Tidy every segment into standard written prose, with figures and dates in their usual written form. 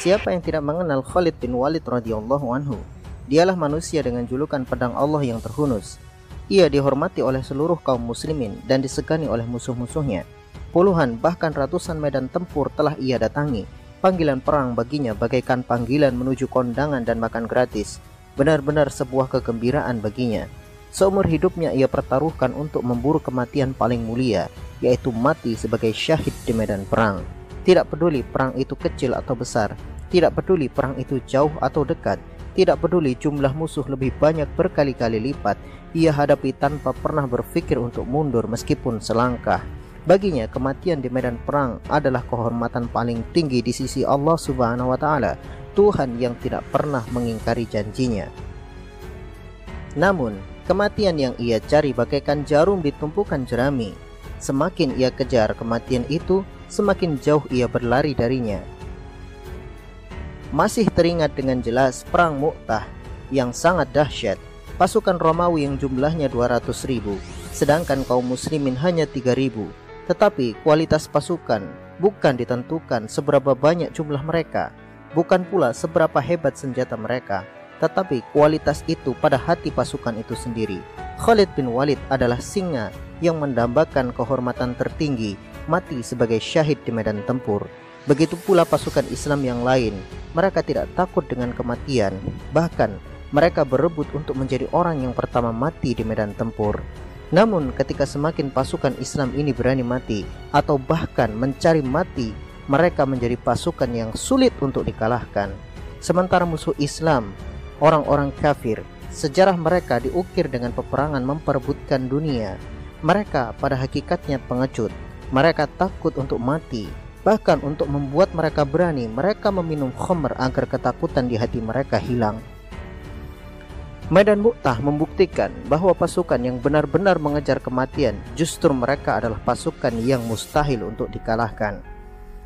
Siapa yang tidak mengenal Khalid bin Walid radhiyallahu anhu? Dialah manusia dengan julukan pedang Allah yang terhunus. Ia dihormati oleh seluruh kaum muslimin dan disegani oleh musuh-musuhnya. Puluhan bahkan ratusan medan tempur telah ia datangi. Panggilan perang baginya bagaikan panggilan menuju kondangan dan makan gratis. Benar-benar sebuah kegembiraan baginya. Seumur hidupnya ia pertaruhkan untuk memburu kematian paling mulia, yaitu mati sebagai syahid di medan perang. Tidak peduli perang itu kecil atau besar, tidak peduli perang itu jauh atau dekat, tidak peduli jumlah musuh lebih banyak berkali-kali lipat, ia hadapi tanpa pernah berpikir untuk mundur meskipun selangkah. Baginya kematian di medan perang adalah kehormatan paling tinggi di sisi Allah Subhanahu wa Ta'ala, Tuhan yang tidak pernah mengingkari janjinya. Namun kematian yang ia cari bagaikan jarum di tumpukan jerami. Semakin ia kejar kematian itu, semakin jauh ia berlari darinya. Masih teringat dengan jelas perang Mu'tah yang sangat dahsyat. Pasukan Romawi yang jumlahnya 200.000, sedangkan kaum muslimin hanya 3.000. Tetapi kualitas pasukan bukan ditentukan seberapa banyak jumlah mereka, bukan pula seberapa hebat senjata mereka, tetapi kualitas itu pada hati pasukan itu sendiri. Khalid bin Walid adalah singa yang mendambakan kehormatan tertinggi, mati sebagai syahid di medan tempur. Begitu pula pasukan Islam yang lain, mereka tidak takut dengan kematian, bahkan mereka berebut untuk menjadi orang yang pertama mati di medan tempur. Namun ketika semakin pasukan Islam ini berani mati atau bahkan mencari mati, mereka menjadi pasukan yang sulit untuk dikalahkan. Sementara musuh Islam, orang-orang kafir, sejarah mereka diukir dengan peperangan memperebutkan dunia. Mereka pada hakikatnya pengecut. Mereka takut untuk mati. Bahkan untuk membuat mereka berani, mereka meminum khamr agar ketakutan di hati mereka hilang. Medan Mu'tah membuktikan bahwa pasukan yang benar-benar mengejar kematian justru mereka adalah pasukan yang mustahil untuk dikalahkan.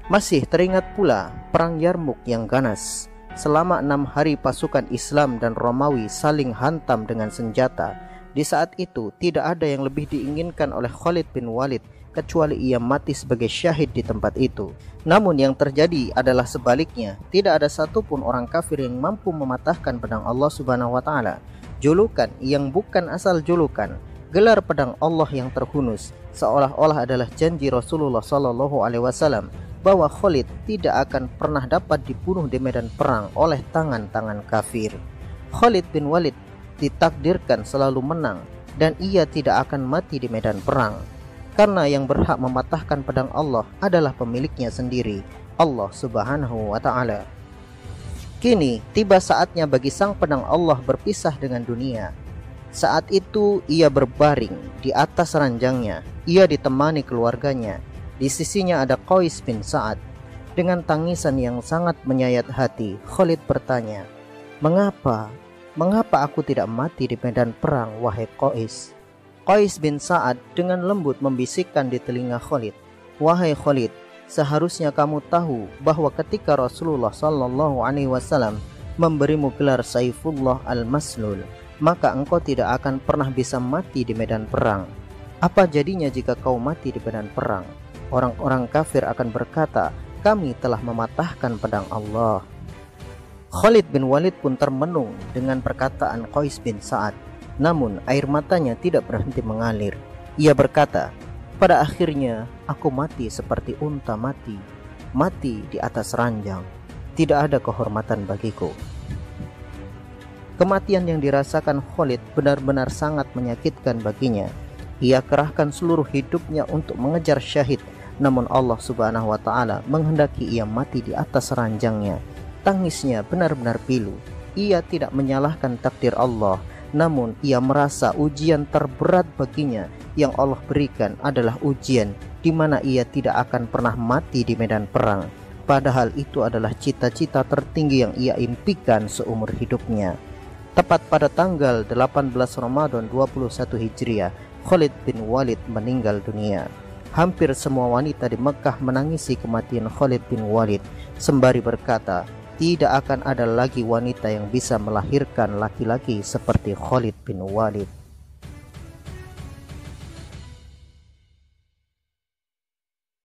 Masih teringat pula perang Yarmuk yang ganas. Selama 6 hari pasukan Islam dan Romawi saling hantam dengan senjata. Di saat itu tidak ada yang lebih diinginkan oleh Khalid bin Walid kecuali ia mati sebagai syahid di tempat itu. Namun yang terjadi adalah sebaliknya. Tidak ada satupun orang kafir yang mampu mematahkan pedang Allah Subhanahu wa Ta'ala. Julukan yang bukan asal julukan, gelar pedang Allah yang terhunus, seolah-olah adalah janji Rasulullah SAW bahwa Khalid tidak akan pernah dapat dibunuh di medan perang oleh tangan-tangan kafir. Khalid bin Walid ditakdirkan selalu menang dan ia tidak akan mati di medan perang, karena yang berhak mematahkan pedang Allah adalah pemiliknya sendiri, Allah Subhanahu wa Ta'ala. Kini tiba saatnya bagi sang pedang Allah berpisah dengan dunia. Saat itu ia berbaring di atas ranjangnya. Ia ditemani keluarganya. Di sisinya ada Qais bin Sa'ad. Dengan tangisan yang sangat menyayat hati, Khalid bertanya, Mengapa aku tidak mati di medan perang, wahai Qais? Qais bin Sa'ad dengan lembut membisikkan di telinga Khalid, Wahai Khalid, seharusnya kamu tahu bahwa ketika Rasulullah SAW memberimu gelar Saifullah al-Maslul, maka engkau tidak akan pernah bisa mati di medan perang. Apa jadinya jika kau mati di medan perang? Orang-orang kafir akan berkata, kami telah mematahkan pedang Allah. Khalid bin Walid pun termenung dengan perkataan Qais bin Sa'ad. Namun air matanya tidak berhenti mengalir. Ia berkata, pada akhirnya aku mati seperti unta mati, mati di atas ranjang. Tidak ada kehormatan bagiku. Kematian yang dirasakan Khalid benar-benar sangat menyakitkan baginya. Ia kerahkan seluruh hidupnya untuk mengejar syahid, namun Allah Subhanahu wa Ta'ala menghendaki ia mati di atas ranjangnya. Tangisnya benar-benar pilu. Ia tidak menyalahkan takdir Allah, namun ia merasa ujian terberat baginya yang Allah berikan adalah ujian di mana ia tidak akan pernah mati di medan perang. Padahal itu adalah cita-cita tertinggi yang ia impikan seumur hidupnya. Tepat pada tanggal 18 Ramadan 21 Hijriah, Khalid bin Walid meninggal dunia. Hampir semua wanita di Mekah menangisi kematian Khalid bin Walid sembari berkata, tidak akan ada lagi wanita yang bisa melahirkan laki-laki seperti Khalid bin Walid.